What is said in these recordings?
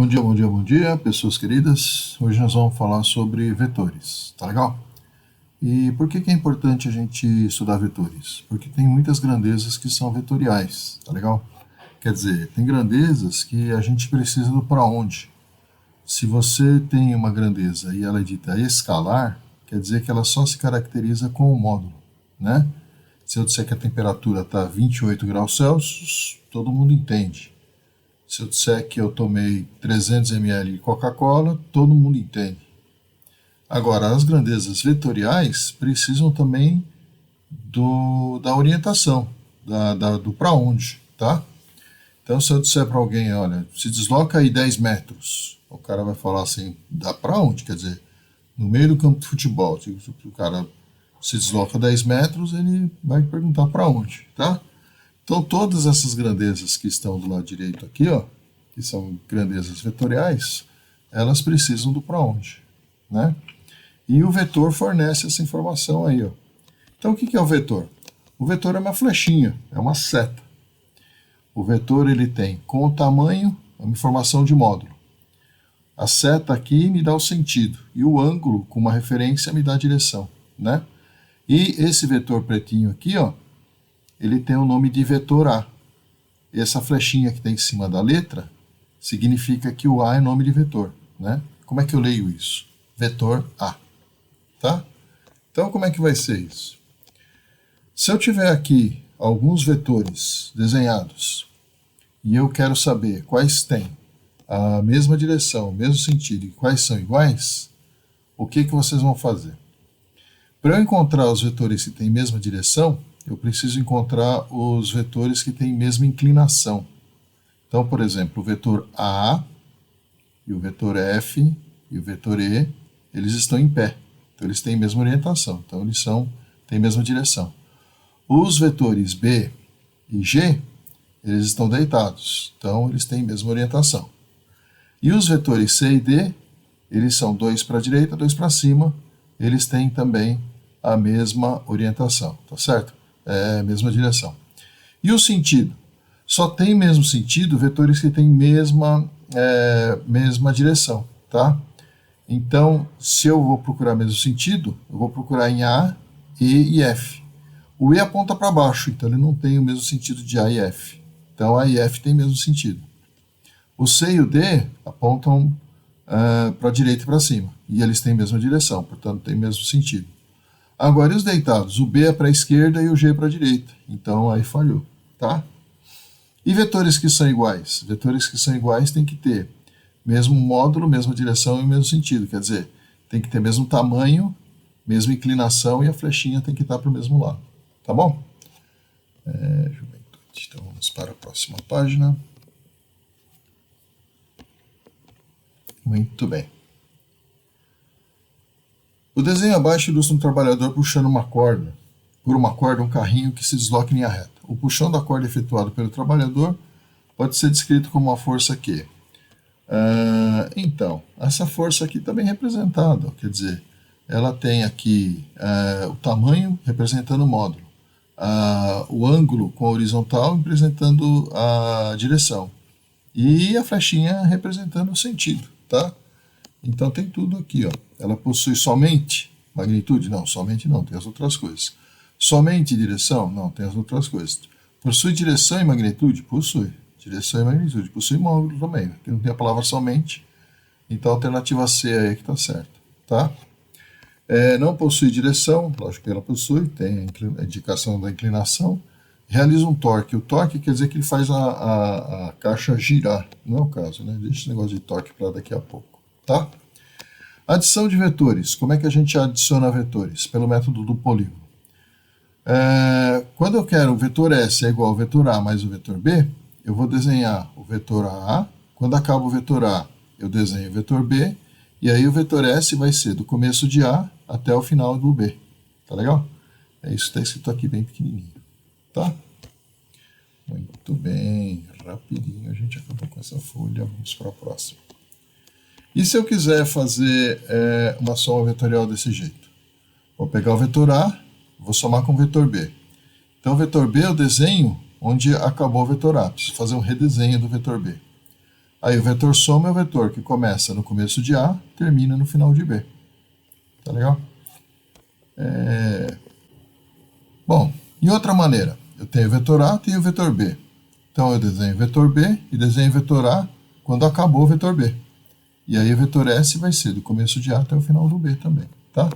Bom dia, pessoas queridas. Hoje nós vamos falar sobre vetores, tá legal? E por que é importante a gente estudar vetores? Porque tem muitas grandezas que são vetoriais, tá legal? Quer dizer, tem grandezas que a gente precisa do para onde. Se você tem uma grandeza e ela é dita escalar, quer dizer que ela só se caracteriza com o módulo, né? Se eu disser que a temperatura está 28 graus Celsius, todo mundo entende. Se eu disser que eu tomei 300 ml de Coca-Cola, todo mundo entende. Agora, as grandezas vetoriais precisam também da orientação, do para onde, tá? Então, se eu disser para alguém, olha, se desloca aí 10 metros, o cara vai falar assim, dá para onde? Quer dizer, no meio do campo de futebol, se o cara se desloca 10 metros, ele vai perguntar para onde, tá? Então, todas essas grandezas que estão do lado direito aqui, ó, que são grandezas vetoriais, elas precisam do para onde, né? E o vetor fornece essa informação aí, ó. Então, o que é o vetor? O vetor é uma flechinha, é uma seta. O vetor, ele tem, com o tamanho, uma informação de módulo. A seta aqui me dá o sentido, e o ângulo, com uma referência, me dá a direção, né? E esse vetor pretinho aqui, ó, ele tem o nome de vetor A. Essa flechinha que está em cima da letra significa que o A é nome de vetor, né? Como é que eu leio isso? Vetor A, tá? Então, como é que vai ser isso? Se eu tiver aqui alguns vetores desenhados e eu quero saber quais têm a mesma direção, o mesmo sentido e quais são iguais, o que vocês vão fazer? Para eu encontrar os vetores que têm mesma direção, eu preciso encontrar os vetores que têm mesma inclinação. Então, por exemplo, o vetor A e o vetor F e o vetor E, eles estão em pé. Então, eles têm a mesma orientação. Então, eles têm a mesma direção. Os vetores B e G, eles estão deitados. Então, eles têm a mesma orientação. E os vetores C e D, eles são 2 para a direita, 2 para cima. Eles têm também a mesma orientação, tá certo? É a mesma direção. E o sentido? Só tem mesmo sentido vetores que têm mesma direção, tá? Então, se eu vou procurar mesmo sentido, eu vou procurar em A, E e F. O E aponta para baixo, então ele não tem o mesmo sentido de A e F. Então, A e F têm o mesmo sentido. O C e o D apontam para a direita e para cima, e eles têm a mesma direção, portanto, têm o mesmo sentido. Agora, e os deitados? O B é para a esquerda e o G é para a direita. Então, aí falhou, tá? E vetores que são iguais? Vetores que são iguais têm que ter mesmo módulo, mesma direção e o mesmo sentido. Quer dizer, tem que ter mesmo tamanho, mesma inclinação e a flechinha tem que estar para o mesmo lado. Tá bom? Juventude. Então, vamos para a próxima página. Muito bem. O desenho abaixo ilustra um trabalhador puxando por uma corda um carrinho que se desloca em linha reta. O puxão da corda efetuado pelo trabalhador pode ser descrito como uma força Q. Então, essa força aqui está bem representada, quer dizer, ela tem aqui o tamanho representando o módulo, o ângulo com a horizontal representando a direção e a flechinha representando o sentido, tá? Então tem tudo aqui, ó. Ela possui somente magnitude? Não, somente não, tem as outras coisas. Somente direção? Não, tem as outras coisas. Possui direção e magnitude? Possui. Direção e magnitude. Possui módulo também, né? Não tem a palavra somente. Então a alternativa C aí que está certa, tá? Não possui direção, lógico que ela possui, tem a indicação da inclinação. Realiza um torque. O torque quer dizer que ele faz a caixa girar, não é o caso, né? Deixa esse negócio de torque para daqui a pouco, tá? Adição de vetores. Como é que a gente adiciona vetores? Pelo método do polígono. Quando eu quero o vetor S é igual ao vetor A mais o vetor B, eu vou desenhar o vetor A. Quando acaba o vetor A, eu desenho o vetor B. E aí o vetor S vai ser do começo de A até o final do B. Tá legal? É isso que está escrito aqui bem pequenininho. Tá? Muito bem. Rapidinho a gente acabou com essa folha. Vamos para a próxima. E se eu quiser fazer uma soma vetorial desse jeito? Vou pegar o vetor A, vou somar com o vetor B. Então, o vetor B eu desenho onde acabou o vetor A. Preciso fazer um redesenho do vetor B. Aí o vetor soma é o vetor que começa no começo de A, termina no final de B. Tá legal? Bom, em outra maneira, eu tenho o vetor A, tenho o vetor B. Então eu desenho o vetor B e desenho o vetor A quando acabou o vetor B. E aí o vetor S vai ser do começo de A até o final do B também, tá?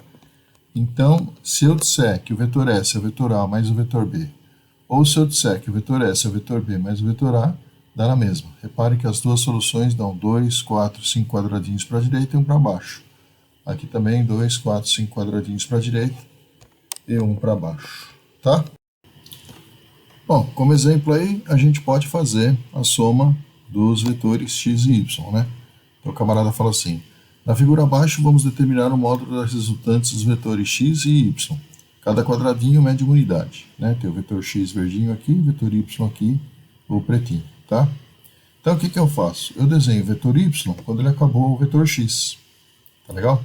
Então, se eu disser que o vetor S é o vetor A mais o vetor B, ou se eu disser que o vetor S é o vetor B mais o vetor A, dá na mesma. Repare que as duas soluções dão 2, 4, 5 quadradinhos para a direita e um para baixo. Aqui também 2, 4, 5 quadradinhos para a direita e um para baixo, tá? Bom, como exemplo aí, a gente pode fazer a soma dos vetores x e y, né? Então o camarada fala assim, na figura abaixo vamos determinar o módulo das resultantes dos vetores x e y. Cada quadradinho mede uma unidade, né? Tem o vetor x verdinho aqui, o vetor y aqui, o pretinho, tá? Então o que eu faço? Eu desenho o vetor y quando ele acabou o vetor x, tá legal?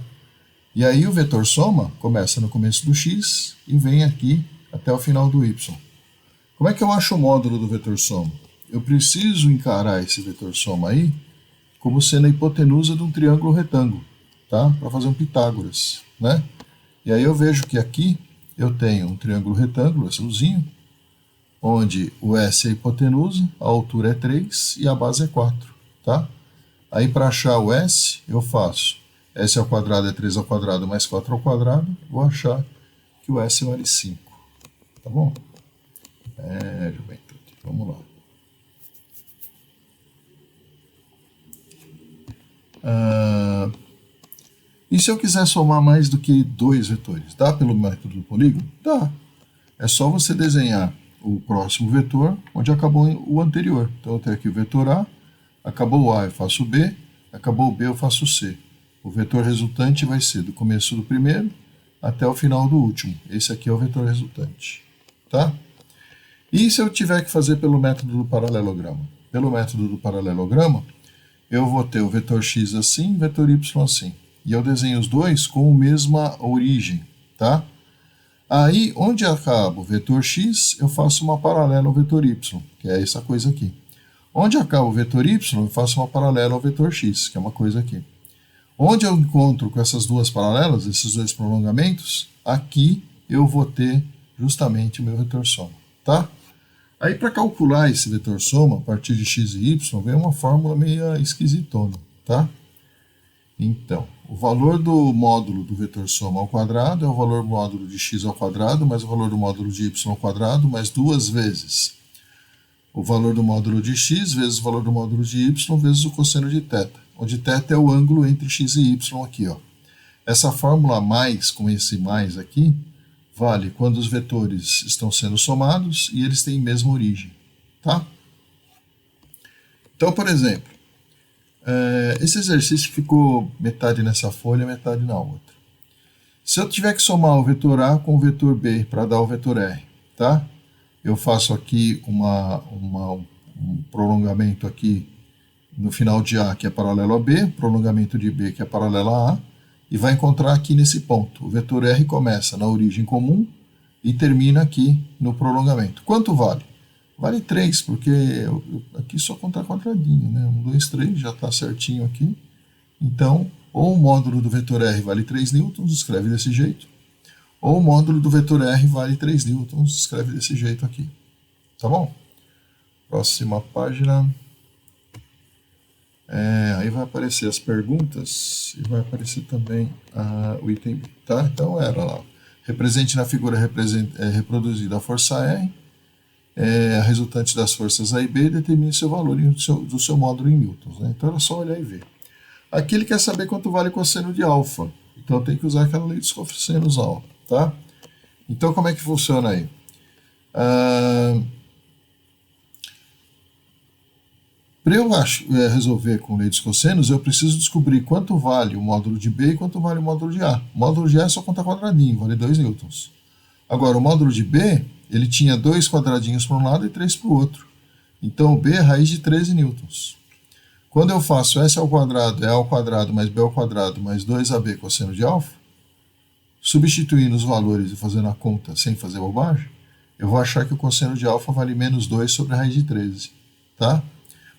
E aí o vetor soma começa no começo do x e vem aqui até o final do y. Como é que eu acho o módulo do vetor soma? Eu preciso encarar esse vetor soma aí como sendo a hipotenusa de um triângulo retângulo, tá? Para fazer um Pitágoras, né? E aí eu vejo que aqui eu tenho um triângulo retângulo, azulzinho, onde o S é a hipotenusa, a altura é 3 e a base é 4, tá? Aí para achar o S, eu faço S ao quadrado é 3 ao quadrado mais 4 ao quadrado, vou achar que o S vale 5, tá bom? Juventude, vamos lá. E se eu quiser somar mais do que dois vetores, dá pelo método do polígono? Dá. É só você desenhar o próximo vetor onde acabou o anterior. Então eu tenho aqui o vetor A, acabou o A eu faço o B, acabou o B eu faço o C. O vetor resultante vai ser do começo do primeiro até o final do último. Esse aqui é o vetor resultante, tá? E se eu tiver que fazer pelo método do paralelogramo? Pelo método do paralelogramo, eu vou ter o vetor x assim, o vetor y assim. E eu desenho os dois com a mesma origem, tá? Aí, onde acaba o vetor x, eu faço uma paralela ao vetor y, que é essa coisa aqui. Onde acaba o vetor y, eu faço uma paralela ao vetor x, que é uma coisa aqui. Onde eu encontro com essas duas paralelas, esses dois prolongamentos, aqui eu vou ter justamente o meu vetor soma, tá? Aí, para calcular esse vetor soma, a partir de x e y, vem uma fórmula meio esquisitona, tá? Então, o valor do módulo do vetor soma ao quadrado é o valor do módulo de x ao quadrado, mais o valor do módulo de y ao quadrado, mais duas vezes o valor do módulo de x vezes o valor do módulo de y vezes o cosseno de θ, onde θ é o ângulo entre x e y aqui, ó. Essa fórmula mais, com esse mais aqui, vale quando os vetores estão sendo somados e eles têm a mesma origem, tá? Então, por exemplo, esse exercício ficou metade nessa folha, metade na outra. Se eu tiver que somar o vetor A com o vetor B para dar o vetor R, tá? Eu faço aqui um prolongamento aqui no final de A, que é paralelo a B, prolongamento de B, que é paralelo a A, e vai encontrar aqui nesse ponto. O vetor R começa na origem comum e termina aqui no prolongamento. Quanto vale? Vale 3, porque aqui só conta quadradinho, né? 1, 2, 3, já está certinho aqui. Então, ou o módulo do vetor R vale 3 newtons, escreve desse jeito, ou o módulo do vetor R vale 3 newtons, escreve desse jeito aqui. Tá bom? Próxima página. Aí vai aparecer as perguntas e vai aparecer também o item B, tá? Então era lá. Represente na figura reproduzida a força R, a resultante das forças A e B, determine seu valor do seu módulo em newtons, né? Então era só olhar e ver. Aqui ele quer saber quanto vale cosseno de alfa. Então tem que usar aquela lei dos cossenos alfa, tá? Então como é que funciona aí? Para eu resolver com lei dos cossenos, eu preciso descobrir quanto vale o módulo de B e quanto vale o módulo de A. O módulo de A é só contar quadradinho, vale 2 newtons. Agora, o módulo de B, ele tinha 2 quadradinhos para um lado e 3 para o outro. Então, o B é raiz de 13 newtons. Quando eu faço S ao quadrado é A ao quadrado mais B ao quadrado mais 2AB cosseno de alfa, substituindo os valores e fazendo a conta sem fazer bobagem, eu vou achar que o cosseno de alfa vale menos 2 sobre a raiz de 13, tá?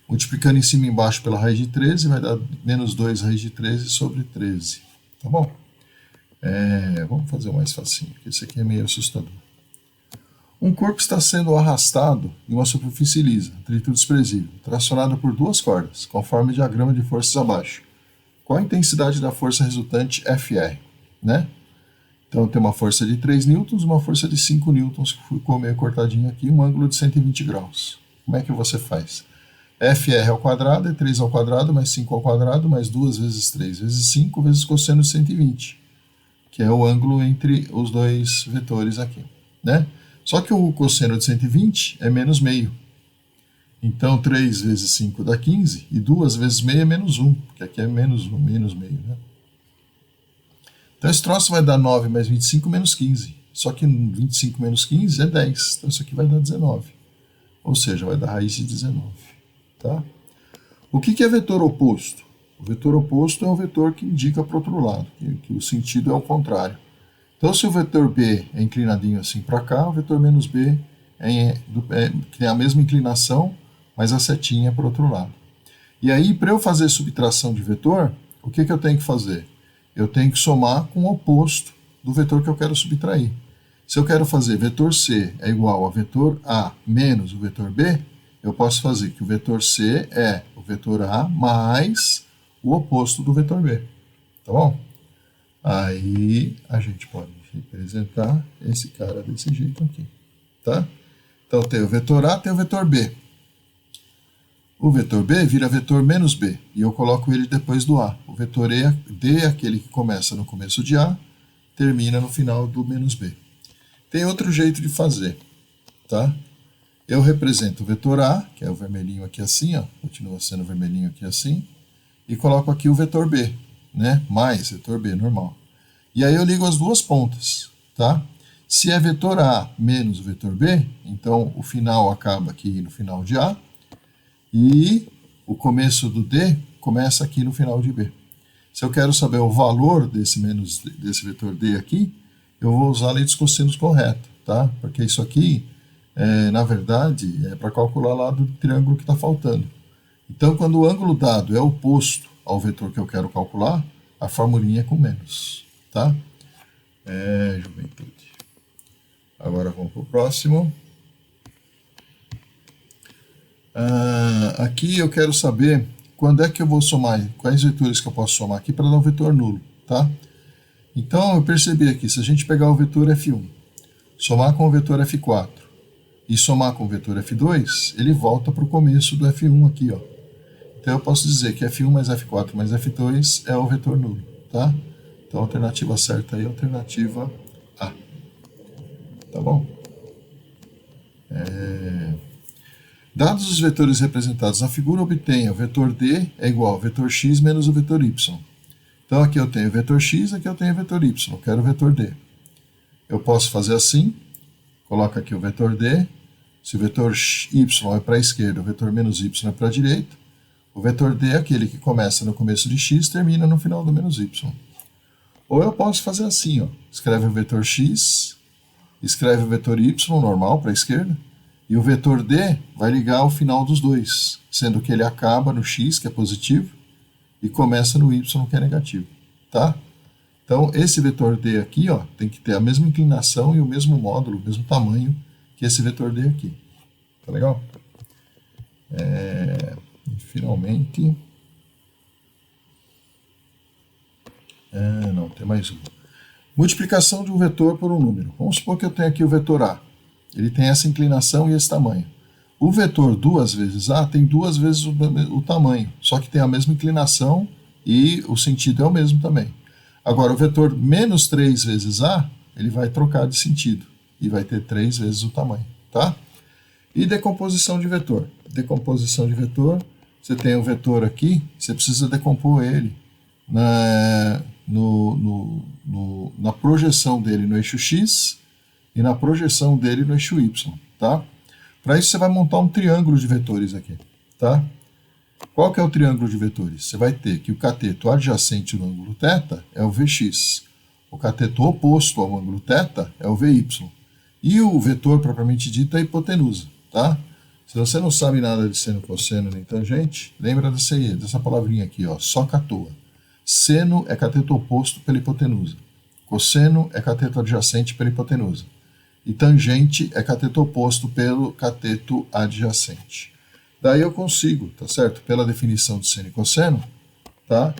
Multiplicando em cima e embaixo pela raiz de 13, vai dar menos 2 raiz de 13 sobre 13. Tá bom? Vamos fazer o mais facinho, porque esse aqui é meio assustador. Um corpo está sendo arrastado em uma superfície lisa, atrito desprezível, tracionado por duas cordas, conforme o diagrama de forças abaixo. Qual a intensidade da força resultante FR? Né? Então tem uma força de 3 newtons, uma força de 5 newtons, que ficou meio cortadinho aqui, um ângulo de 120 graus. Como é que você faz? FR ao quadrado é 3 ao quadrado mais 5 ao quadrado mais 2 vezes 3 vezes 5 vezes cosseno de 120, que é o ângulo entre os dois vetores aqui, né? Só que o cosseno de 120 é menos meio. Então 3 vezes 5 dá 15 e 2 vezes meio é menos 1, porque aqui é menos 1, menos meio, né? Então esse troço vai dar 9 mais 25 menos 15. Só que 25 menos 15 é 10. Então isso aqui vai dar 19. Ou seja, vai dar raiz de 19. Tá? O que é vetor oposto? O vetor oposto é o vetor que indica para o outro lado, que o sentido é o contrário. Então, se o vetor B é inclinadinho assim para cá, o vetor menos B tem a mesma inclinação, mas a setinha é para o outro lado. E aí, para eu fazer subtração de vetor, o que eu tenho que fazer? Eu tenho que somar com o oposto do vetor que eu quero subtrair. Se eu quero fazer vetor C é igual a vetor A menos o vetor B, eu posso fazer que o vetor C é o vetor A mais o oposto do vetor B. Tá bom? Aí a gente pode representar esse cara desse jeito aqui. Tá? Então tem o vetor A, tem o vetor B. O vetor B vira vetor menos B, e eu coloco ele depois do A. O vetor D é aquele que começa no começo de A, termina no final do menos B. Tem outro jeito de fazer, tá? Eu represento o vetor A, que é o vermelhinho aqui assim, ó, continua sendo o vermelhinho aqui assim, e coloco aqui o vetor B, né? Mais vetor B, normal. E aí eu ligo as duas pontas, tá? Se é vetor A menos o vetor B, então o final acaba aqui no final de A, e o começo do D começa aqui no final de B. Se eu quero saber o valor desse vetor D aqui, eu vou usar a lei dos cossenos correta, tá? Porque isso aqui, na verdade, é para calcular lá do triângulo que está faltando. Então, quando o ângulo dado é oposto ao vetor que eu quero calcular, a formulinha é com menos, tá? Juventude. Agora vamos para o próximo. Aqui eu quero saber quando é que eu vou somar, quais vetores que eu posso somar aqui para dar um vetor nulo, tá? Então eu percebi aqui, se a gente pegar o vetor F1, somar com o vetor F4 e somar com o vetor F2, ele volta para o começo do F1 aqui, ó. Então eu posso dizer que F1 mais F4 mais F2 é o vetor nulo, tá? Então a alternativa certa aí é a alternativa A. Tá bom? Dados os vetores representados na figura, obtenha o vetor D é igual ao vetor x menos o vetor y. Então aqui eu tenho o vetor x, aqui eu tenho o vetor y, eu quero o vetor D. Eu posso fazer assim, coloco aqui o vetor D, se o vetor y é para a esquerda, o vetor menos y é para a direita, o vetor D é aquele que começa no começo de x e termina no final do menos y. Ou eu posso fazer assim, ó, escreve o vetor x, escreve o vetor y normal para a esquerda, e o vetor D vai ligar ao final dos dois, sendo que ele acaba no x, que é positivo, e começa no y, que é negativo, tá? Então, esse vetor D aqui, ó, tem que ter a mesma inclinação e o mesmo módulo, o mesmo tamanho que esse vetor D aqui. Tá legal? E finalmente... não, tem mais um. Multiplicação de um vetor por um número. Vamos supor que eu tenho aqui o vetor A. Ele tem essa inclinação e esse tamanho. O vetor 2 vezes A tem 2 vezes o tamanho, só que tem a mesma inclinação e o sentido é o mesmo também. Agora, o vetor menos 3 vezes A, ele vai trocar de sentido e vai ter 3 vezes o tamanho, tá? E decomposição de vetor. Decomposição de vetor, você tem o vetor aqui, você precisa decompor ele na projeção dele no eixo X e na projeção dele no eixo Y, tá? Para isso você vai montar um triângulo de vetores aqui, tá? Qual que é o triângulo de vetores? Você vai ter que o cateto adjacente no ângulo θ é o Vx, o cateto oposto ao ângulo θ é o Vy, e o vetor propriamente dito é a hipotenusa, tá? Se você não sabe nada de seno, cosseno nem tangente, lembra dessa palavrinha aqui, ó, só catoa. Seno é cateto oposto pela hipotenusa. Cosseno é cateto adjacente pela hipotenusa. E tangente é cateto oposto pelo cateto adjacente. Daí eu consigo, tá certo? Pela definição de seno e cosseno, tá?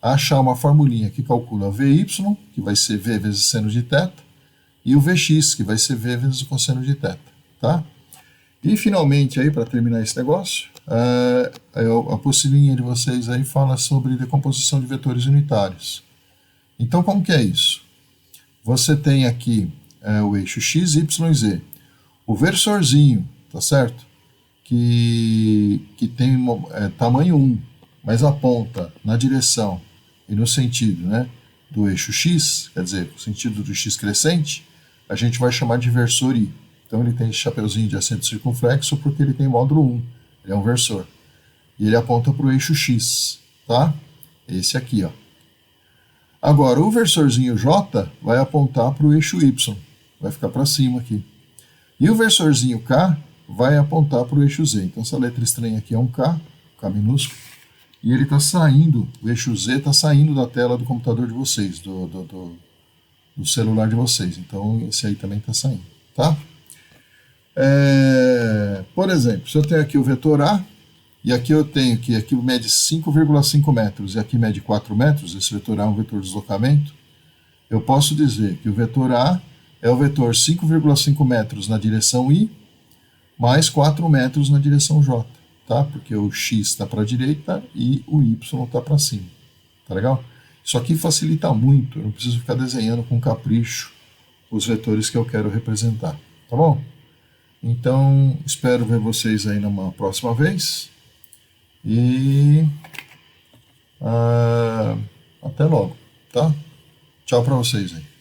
Achar uma formulinha que calcula VY, que vai ser V vezes seno de θ, e o Vx, que vai ser V vezes o cosseno de θ, tá? E finalmente, aí para terminar esse negócio, a apostilinha de vocês aí fala sobre decomposição de vetores unitários. Então, como que é isso? Você tem aqui o eixo x, y e z. O versorzinho, tá certo? Que tem tamanho 1, mas aponta na direção e no sentido, né, do eixo x, quer dizer, no sentido do x crescente, a gente vai chamar de versor i. Então ele tem esse chapeuzinho de acento circunflexo porque ele tem módulo 1, ele é um versor. E ele aponta para o eixo x, tá? Esse aqui, ó. Agora, o versorzinho j vai apontar para o eixo y, vai ficar para cima aqui. E o versorzinho k vai apontar para o eixo z. Então essa letra estranha aqui é um K minúsculo, e ele está saindo, o eixo z está saindo da tela do computador de vocês, do celular de vocês. Então esse aí também está saindo, tá? Por exemplo, se eu tenho aqui o vetor A, e aqui eu tenho que aqui mede 5,5 metros e aqui mede 4 metros, esse vetor A é um vetor de deslocamento, eu posso dizer que o vetor A é o vetor 5,5 metros na direção I, mais 4 metros na direção J, tá? Porque o X está para a direita e o Y está para cima, tá legal? Isso aqui facilita muito, eu não preciso ficar desenhando com capricho os vetores que eu quero representar, tá bom? Então, espero ver vocês aí numa próxima vez. E até logo, tá? Tchau para vocês aí.